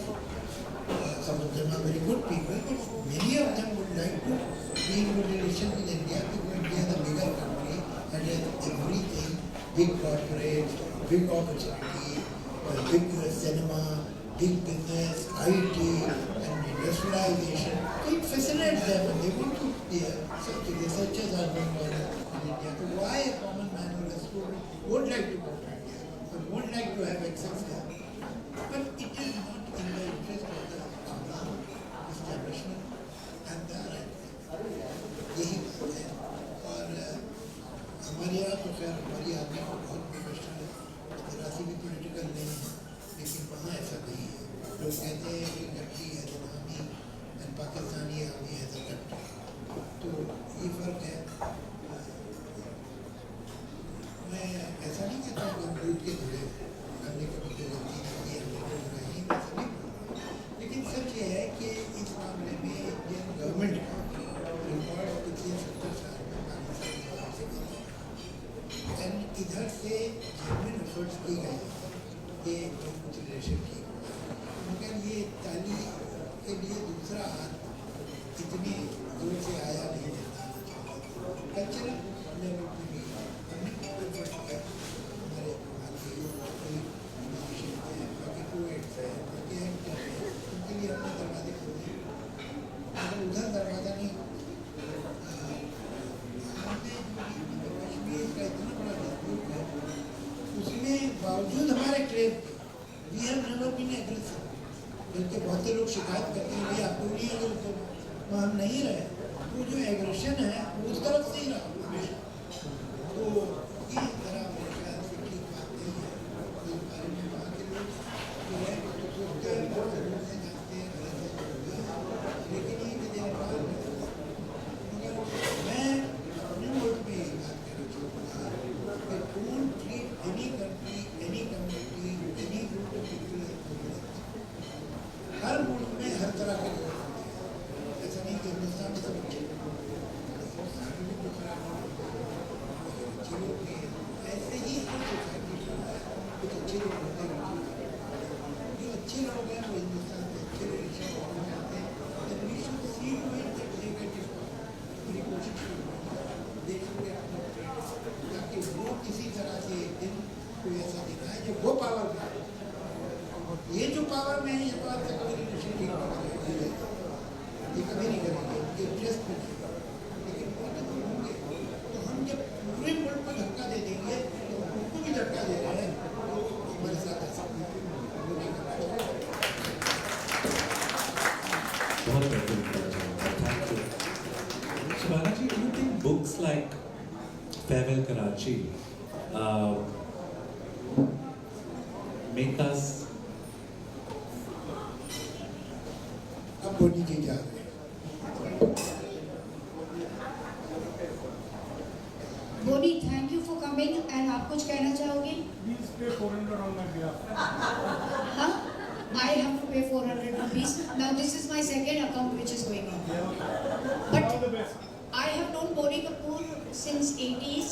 some of them are very good people, but many of them would like to be in good relation with India because India is a bigger country and has everything, big corporates, big opportunity, big cinema, big business, IT and industrialization. So it fascinates them and they want to hear such researchers are going on in India. So why a common man or a student would like to go to India, but would like to have access there. But it is not in the interest of the establishment and the right. यही बात है। और हमारे यहाँ तो खैर हमारी आदमी को बहुत प्रोफेशनल है, जरासी भी पॉलिटिकल नहीं है, लेकिन वहाँ ऐसा नहीं है। लोग कहते हैं कि कंट्री है आर्मी एंड पाकिस्तानी आर्मी है कंट्री, तो ये फर्क है। मैं ऐसा नहीं कहता हूँ कि दूध के धुले हमने कभी कोई गलती नहीं की, हमने कोई नहीं, ऐसा नहीं, लेकिन सच ये है कि इस मामले में इंडियन गवर्नमेंट का रिकॉर्ड पिछले 70 साल में पाकिस्तान एंड इधर से जेन्युइन एफर्ट्स की गई कि कुछ रिलेशन की, मगर ये ताली के लिए दूसरा हाथ इतनी दूर से आया नहीं देता। कल्चरल लेवल पर भी हमने एफर्ट किया, हमारे बाकी पोएट्स हैं, बाकी एक्टर हैं, उनके लिए अपने दरवाजे खोले, मगर उधर दरवाज़ा नहीं। कश्मीर का इतना बड़ा डिस्प्यूट है, उसमें बावजूद हमारे claim we have never been aggressive, बल्कि बहुत से लोग शिकायत करते हैं भाई आप क्यों नहीं एग्रेसिव, हम नहीं रहे। वो जो एग्रेशन है वो उस तरफ से ही रहा हमेशा। तो ये तरह मेरे ख्याल से ठीक बात नहीं है। इस बारे में वहाँ के लोग जो है तो सोचते हैं बहुत जरूर से जानते हैं गलत है, लेकिन ये कि देखभाल मगर मैं अपने मुल्क में ये बात कहना चाहूँगा कि don't treat any country, any community, any group of people. हर मुल्क में हर तरह के लोग होते हैं, ऐसा नहीं कि हिंदुस्तान में सब अच्छे अच्छे लोग भी हैं, ऐसे ही हर सोसाइटी में कुछ अच्छे लोग होते हैं। जो अच्छे लोग हैं वो हिंदुस्तान में अच्छे रिलेशन होना चाहते हैं। We should see to it that they get it. पूरी कोशिश देखिए ताकि वो किसी तरह से एक दिन कोई ऐसा दिखाए जब वो पावर में है। ये जो पावर में है ये बात से कभी रिलेशन ठीक नहीं करेंगे, ये कभी नहीं करेंगे, ये इंटरेस्ट में नहीं। लेकिन वो जब होंगे तो हम जब पूरे मुल्क को धक्का दे देंगे तो उनको भी धक्का दे रहे हैं तो हमारे साथ ऐसा वो नहीं करना चाहिए। बहुत बेहतरीन, thank you. Shivana ji, do you think books like Farewell Karachi make us अब बोली की जा रही है। Boney, thank you for coming and आप कुछ कहना चाहोगे? Please pay 400 on my behalf. हाँ, I have to pay 400 rupees. Now this is my second account which is going on. But All the best. I have known Bonnie Kapoor since 80s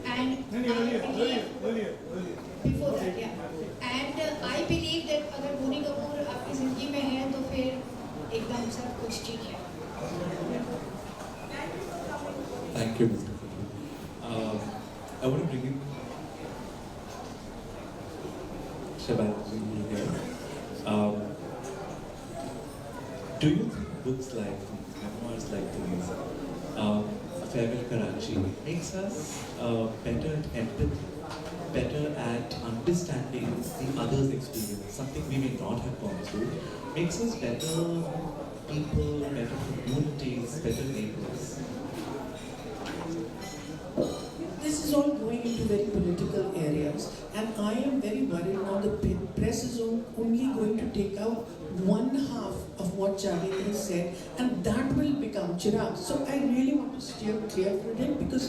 and नहीं I believe बोलिए। before that, yeah. And I believe that अगर बोनी कपूर आपकी जिंदगी में है तो फिर एकदम सब कुछ ठीक है। Thank you, Mr. Kapoor. I want to bring in Shivana ji here. Do you think books like these, memoirs like these, Farewell Karachi, makes us better at empathy, better at understanding the other's experience, something we may not have gone through, makes us better people, better communities, better neighbors? This is all going into very political areas, and I am very worried now. The press is only going to take out one half of what Javed has said, and that will become Chirag. So I really want to steer clear from it because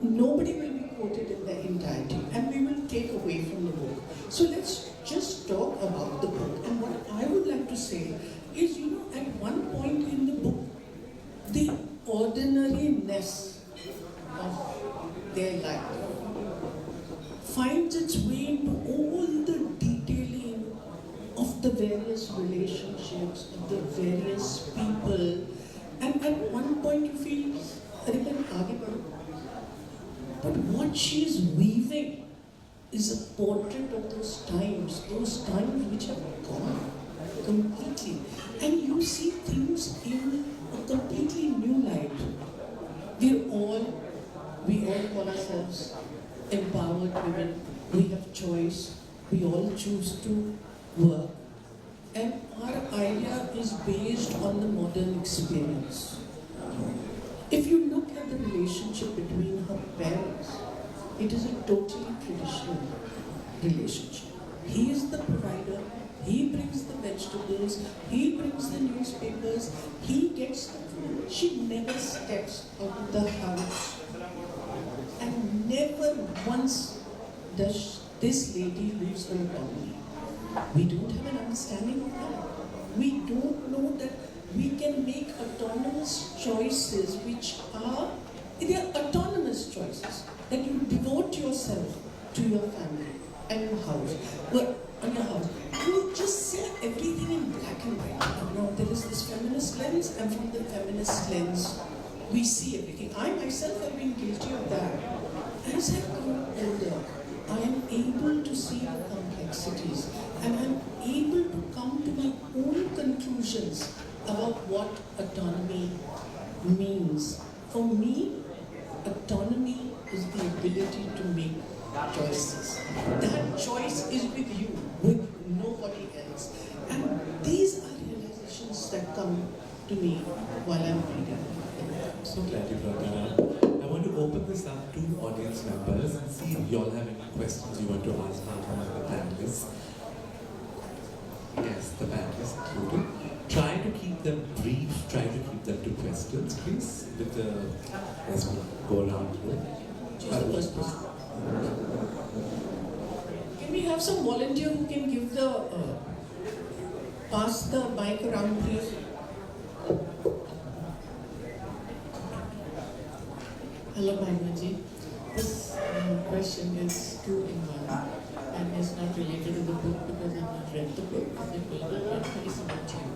nobody will be quoted in the entirety, and we will take away from the book. So let's just talk about the book. And what I would like to say is, you know, at one point in the book, the ordinariness of their life finds its way into all the detailing of the various relationships, of the various people, and at one point you feel, "Arey main aage badhu." But what she is weaving is a portrait of those times which have gone completely, and you see things in a completely new light. We all call ourselves empowered women. We have choice. We all choose to work. And our idea is based on the modern experience. If you look at the relationship between her parents, it is a totally traditional relationship. He is the provider. He brings the vegetables. He brings the newspapers. He gets the food. She never steps out of the house. And never once does this lady lose her autonomy. We don't have an understanding of that. We don't know that we can make autonomous choices which are, they are autonomous choices. That you devote yourself to your family and your house. Well, on your house. You just say everything in black and white. No, there is this feminist lens, and from the feminist lens, we see everything. I myself have been guilty of that. As I've grown older, I am able to see the complexities, and I'm able to come to my own conclusions about what autonomy means. For me, autonomy is the ability to make choices. That choice is with you, with nobody else. And these are realizations that come to me while I'm reading. I'm so glad you brought that up. I want to open this up to audience members and see if you all have any questions you want to ask one of the panelists. Yes, the panelists included. Try to keep them brief, try to keep them to questions, please. With the, as we go around here. Choose the first person. Can we have some volunteer who can give the pass the mic around, please? Hello, Bhagwanji. This question is two in one, and is not related to the book because I've not read the book. It will not very about you.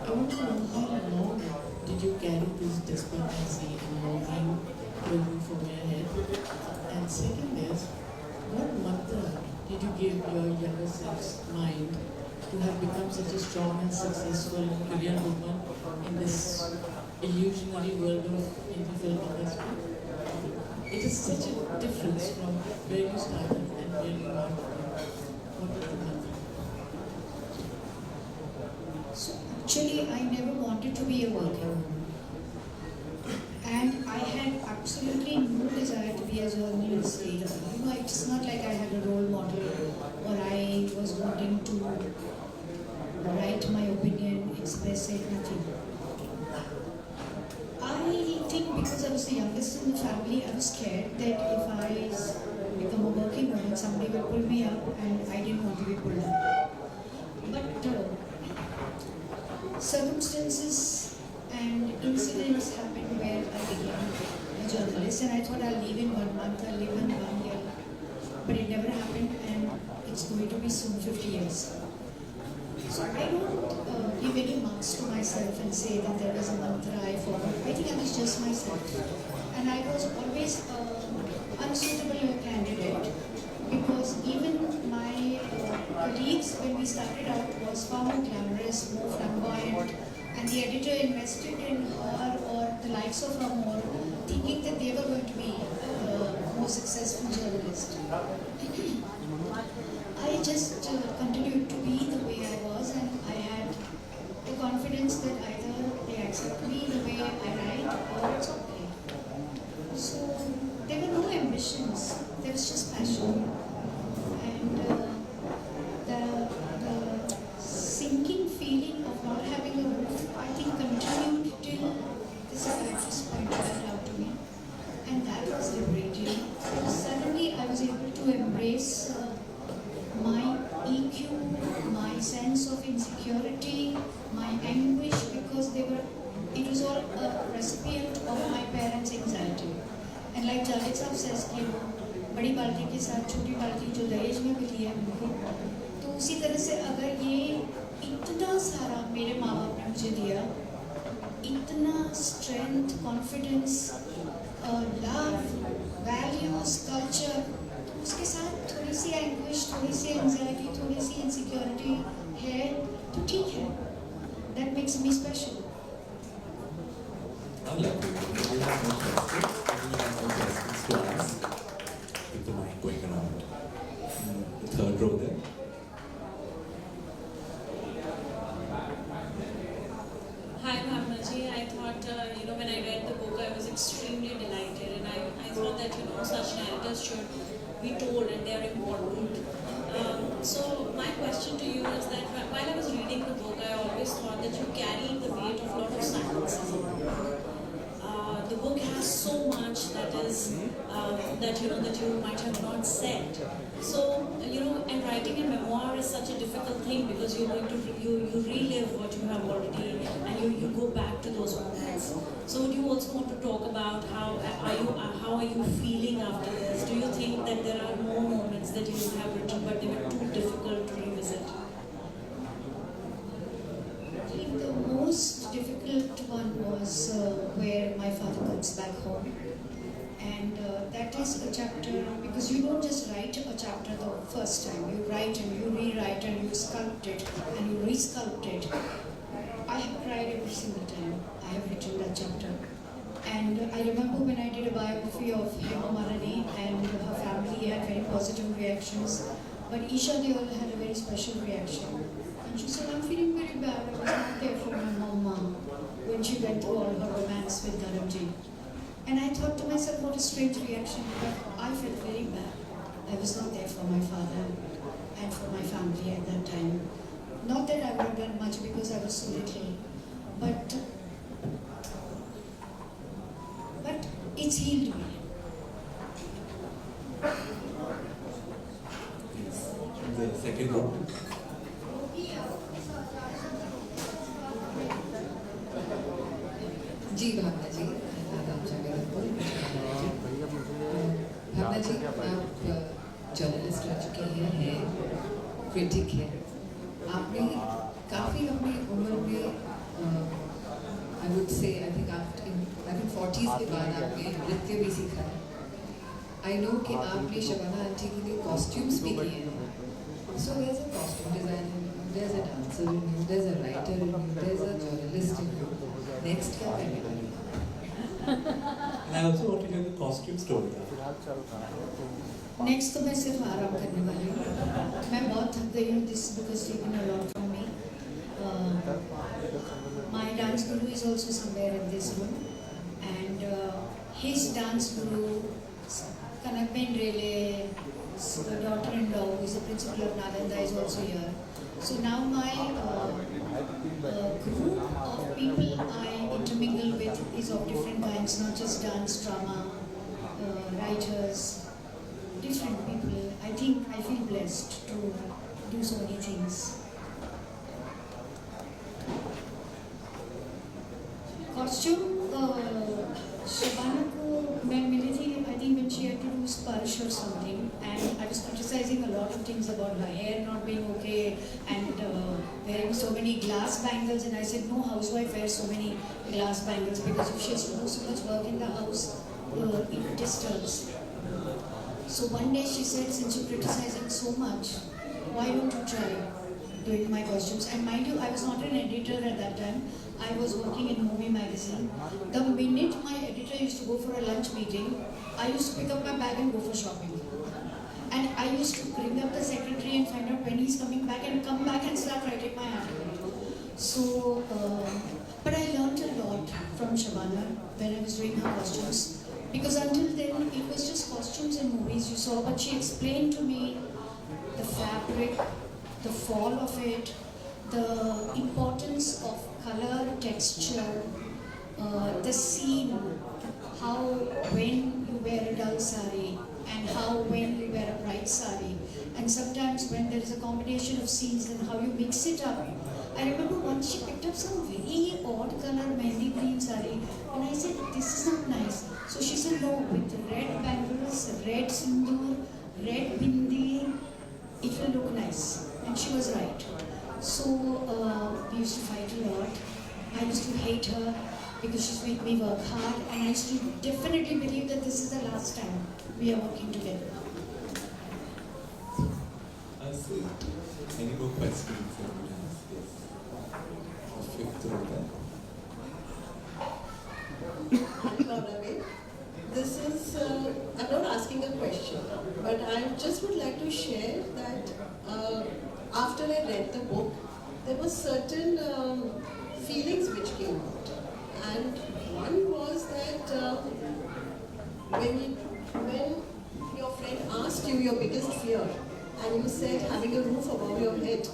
I want to know how long did you carry this despondency and longing going from your head? And second is, what mantra did you give your younger self's mind to have become such a strong and successful Korean woman in this illusionary world of Indian film industry? It is such a difference from where you started and where you are today. What is the mantra? So actually, I never wanted to be a working woman. And I had absolutely no desire to be a journalist either. You know, it's not like I had a role model or I was wanting to write my opinion, express it, nothing. I think because I was the youngest in the family, I was scared that if I become a working woman, somebody will pull me up, and I didn't want to be pulled up. But circumstances and incidents happened where I became a journalist, and I thought I'll leave in 1 month, I'll live in 1 year. But it never happened, and it's going to be soon 50 years. So I don't give any marks to myself and say that there was a mantra I followed. I think I was just myself. And I was always unsuitable candidate because even my colleagues when we started out was far more glamorous, more flamboyant, and the editor invested in her or the likes of her more, thinking that they were going to be a more successful journalist. I just continued to be the way I was, and I had the confidence that either they accept me the way I write or it's okay. So there were no ambitions, there was just passion. And the sinking feeling of not having a roof, I think, continued till the psychiatrist pointed that out to me. And that was liberating. Suddenly I was able to embrace my EQ, my sense of insecurity, my anguish, because it was all a recipient of my parents' anxiety. And like Javed Saab says, कि बड़ी बाल्टी के साथ छोटी बाल्टी जो दहेज में मिली है उनको, तो उसी तरह से अगर ये इतना सारा मेरे माँ बाप ने मुझे दिया, इतना strength, confidence, love, values, culture, तो उसके साथ थोड़ी सी anguish, थोड़ी सी anxiety, थोड़ी सी insecurity है, तो ठीक है. That makes me special. I'd like to have more questions. Anyone has more questions to ask? With the mic going around. The third row there. Hi Bhavnaji, I thought, when I read the book, I was extremely delighted, and I thought that, such narratives should be told and they are important. So my question to you is that while I was reading the book, I always thought that you carry the weight of a lot of silences in the book. The book has so much that is that you might have not said. So and writing a memoir is such a difficult thing because you're going to you relive what you have already and you go back to those moments. So would you also want to talk about how are you feeling after this? Do you think that there are more moments that you have written but they were too difficult to revisit? I think the most difficult one was where my father comes back home, and that is a chapter, because you don't just write a chapter the first time, you write and you rewrite and you sculpt it and you resculpt it. I have cried every single time I have written that chapter. And I remember when I did a biography of Hema Malini and her family had very positive reactions. But Isha, they all had a very special reaction. And she said, I'm feeling very bad. I was not there for my mama when she went through all her romance with Dharamji. And I thought to myself, what a strange reaction. But I felt very bad. I was not there for my father and for my family at that time. Not that I would have done much because I was so little. But it's healed me. The second one. जी भावना जी, आदाब जगदलपुर। भावना जी, आप journalist रह चुके हैं, critic हैं। आपने काफ़ी अपनी उम्र में I would say I think 40s के बाद आपने नृत्य भी सीखा है। आई नो कि आपने शबाना आंटी के लिए कॉस्ट्यूम्स भी किए हैं। So there's a costume designer in you, there's a dancer in you, there's a writer in you, there's a journalist in you. Next क्या करने वाली हैं? And I also want to hear the costume story. Next तो मैं सिर्फ आराम करने वाली हूँ। मैं बहुत थक गई हूँ। This because taken a lot from me. My dance guru is also somewhere in this room and his dance guru Kanakben Rele, the daughter-in-law who is the principal of Nalanda is also here. So now my group of people I intermingle with is of different kinds, not just dance, drama, writers, different people. I think I feel blessed to do so many things. Costume, Shabana को मैं मिली थी, I think when she had to do Sparsh or something, and I was criticizing a lot of things about her hair not being okay and wearing so many glass bangles, and I said no housewife wears so many glass bangles because if she has to do so much work in the house, it disturbs. So one day she said, since you're criticizing so much, why don't you try doing my costumes? And mind you, I was not an editor at that time. I was working in Movie magazine. The minute my editor used to go for a lunch meeting, I used to pick up my bag and go for shopping. And I used to bring up the secretary and find out when he's coming back and come back and start writing my article. So, but I learned a lot from Shabana when I was doing her costumes. Because until then, it was just costumes and movies you saw, but she explained to me the fabric, the fall of it, the importance of color, texture, the scene, how when you wear a dull sari and how when you wear a bright sari, and sometimes when there is a combination of scenes and how you mix it up. I remember once she picked up some very odd color mehndi green sari and I said, this is not nice. So she said, no, with red bangles, red sindoor, red bindi, it will look nice. And she was right. So we used to fight a lot. I used to hate her because she's made me work hard, and I used to definitely believe that this is the last time we are working together. So, any more questions? Yes. The fifth row there. This is, I'm not asking a question, but I just would like to share that after I read the book, there were certain feelings which came out. And one was that when your friend asked you your biggest fear, and you said having a roof above your head,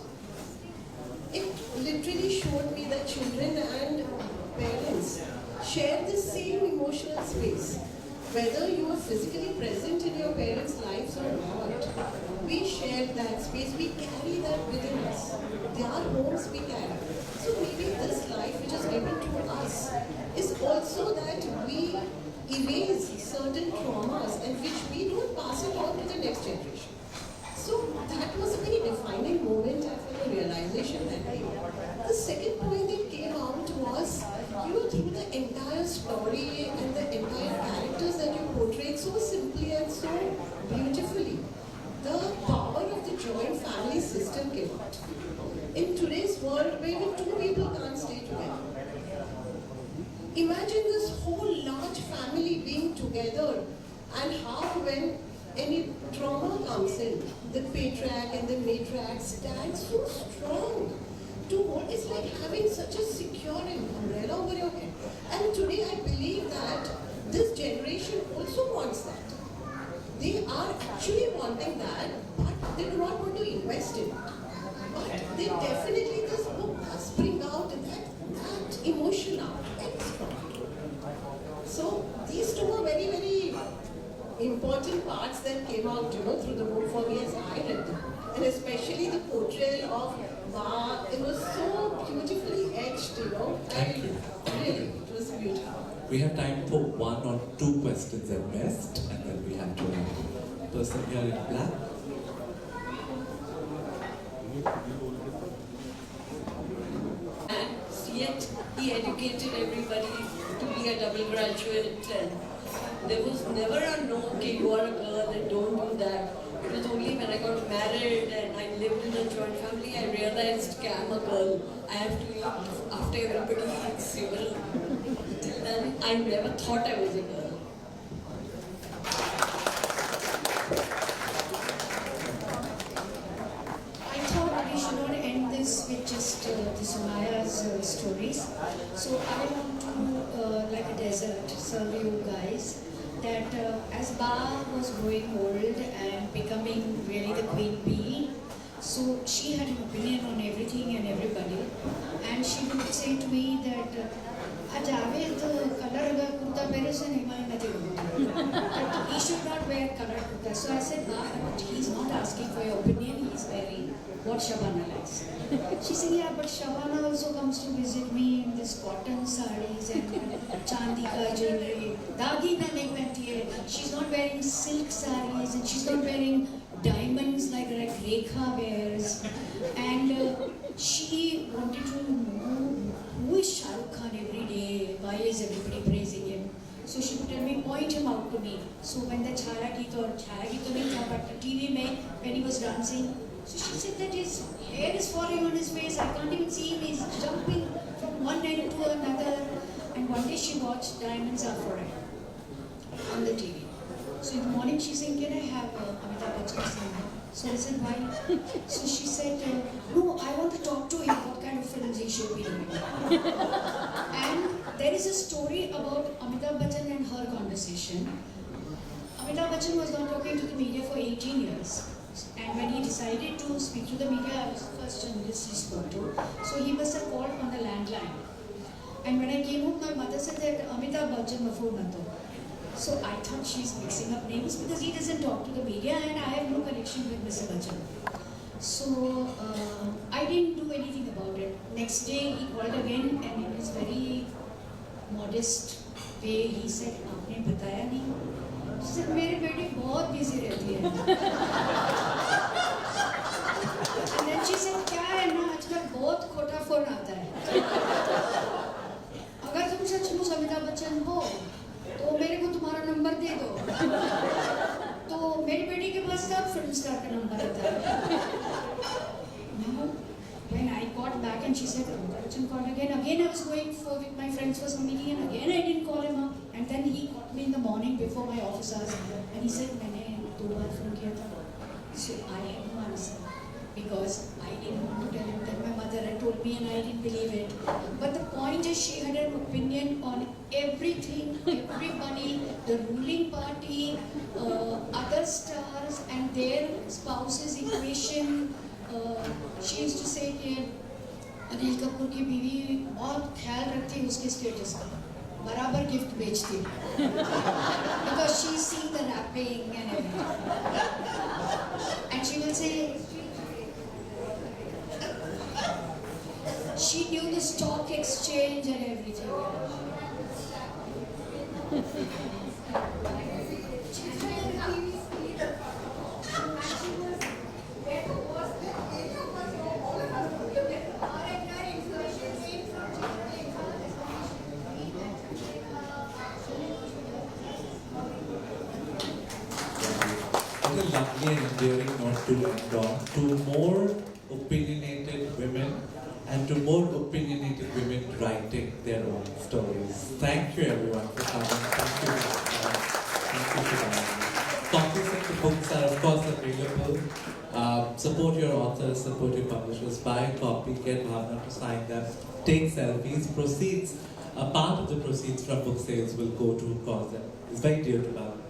it literally showed me that children and parents share the same emotional space. Whether you are physically present in your parents' lives or not, we share that space, we carry that within us. Their homes we carry. So maybe this life which is given to us is also that we erase certain traumas and which we don't pass it on to the next generation. So that was a very defining moment after the realization that day. The second point that came out was, through the entire story and the entire characters that you portrayed so simply and so any trauma comes in, the patriarch and the matriarch stand so strong to hold. It's like having such a secure umbrella over your head. And today I believe that this generation also wants that. They are actually wanting that, but they do not want to invest in it. But they definitely, this book does bring out that emotion out very strongly. So these two are very, very important parts that came out, through the book for me as I read them. And especially the portrayal of Ma, it was so beautifully etched, Thank you. Really, it was beautiful. We have time for one or two questions at best, and then we have to have person here in black. And yet he educated everybody to be a double graduate, and there was never a no, okay, you are a girl and don't do that. It was only when I got married and I lived in a joint family, I realized, okay, I'm a girl. I have to eat after everybody eats, Till then, I never thought I was a girl. I thought we should not end this with just the Sumaya's stories. So I want to, like a dessert, serve you guys that as Ba was growing old and becoming really the queen bee, so she had an opinion on everything and everybody, and she would say to me that Javed color kurta pehne se nahi that he should not wear colored kurta. So I said, Ba, but he's not asking for your opinion, he's wearing what Shabana likes. She said, yeah, but Shabana also comes to visit me in this cotton sarees and chandi ka jewelry. Dagina nahi pehti hai. She's not wearing silk sarees and she's not wearing diamonds like Rekha wears. And she wanted to know who is Shah Rukh Khan every day, why is everybody praising him? So she would tell me, point him out to me. So when the Chhaya Geet nahi tha, but the TV mein, when he was dancing, so she said that his hair is falling on his face, I can't even see him, he's jumping from one end to another. And one day she watched Diamonds Are Forever on the TV. So in the morning she's saying, can I have Amitabh Bachchan's number? So I said, why? So she said, no, I want to talk to him, what kind of films he should be doing. And there is a story about Amitabh Bachchan and her conversation. Amitabh Bachchan was not talking to the media for 18 years. And when he decided to speak to the media, I was the first journalist he spoke to. So he must have called on the landline. And when I came home, my mother said that Amitabh Bachchan ma phone na do. So I thought she's mixing up names because he doesn't talk to the media and I have no connection with Mr. Bachchan. So I didn't do anything about it. Next day he called again and in his very modest way he said, "Aapne bataya nahi?" She said, "मेरी बेटी बहुत busy रहती है." And then she said, "क्या है ना आजकल बहुत खोटा फोन आता है। अगर तुम सचमुच अमिताभ बच्चन हो तो मेरे को तुम्हारा नंबर दे दो." तो मेरी बेटी के पास तब फिल्म स्टार का नंबर आता है। Now, when I got back and she said, "Amitabh Bachchan called again." Again I was going with my friends for some meeting and again I didn't call him up. And then he called me in the morning before my office hours and he said, "मैंने 2 बार phone किया था." So I had no answer because I didn't want to tell him that my mother had told me and I didn't believe it. But the point is she had an opinion on everything, everybody, the ruling party, other stars and their spouses equation. She used to say कि अनिल कपूर की बीवी बहुत ख्याल रखती है उसके status का, बराबर गिफ्ट बेचती है because she seen the wrapping and everything. And she will say she knew the stock exchange and everything. What a lovely and endearing note to end on. To more opinionated women and to more opinionated women writing their own stories. Thank you everyone for coming. Thank you. Thank you for coming. Copies of the books are of course available. Support your authors, support your publishers, buy a copy, get Bhavna to sign them, take selfies. Proceeds, a part of the proceeds from book sales will go to a cause that is very dear to Bhavna.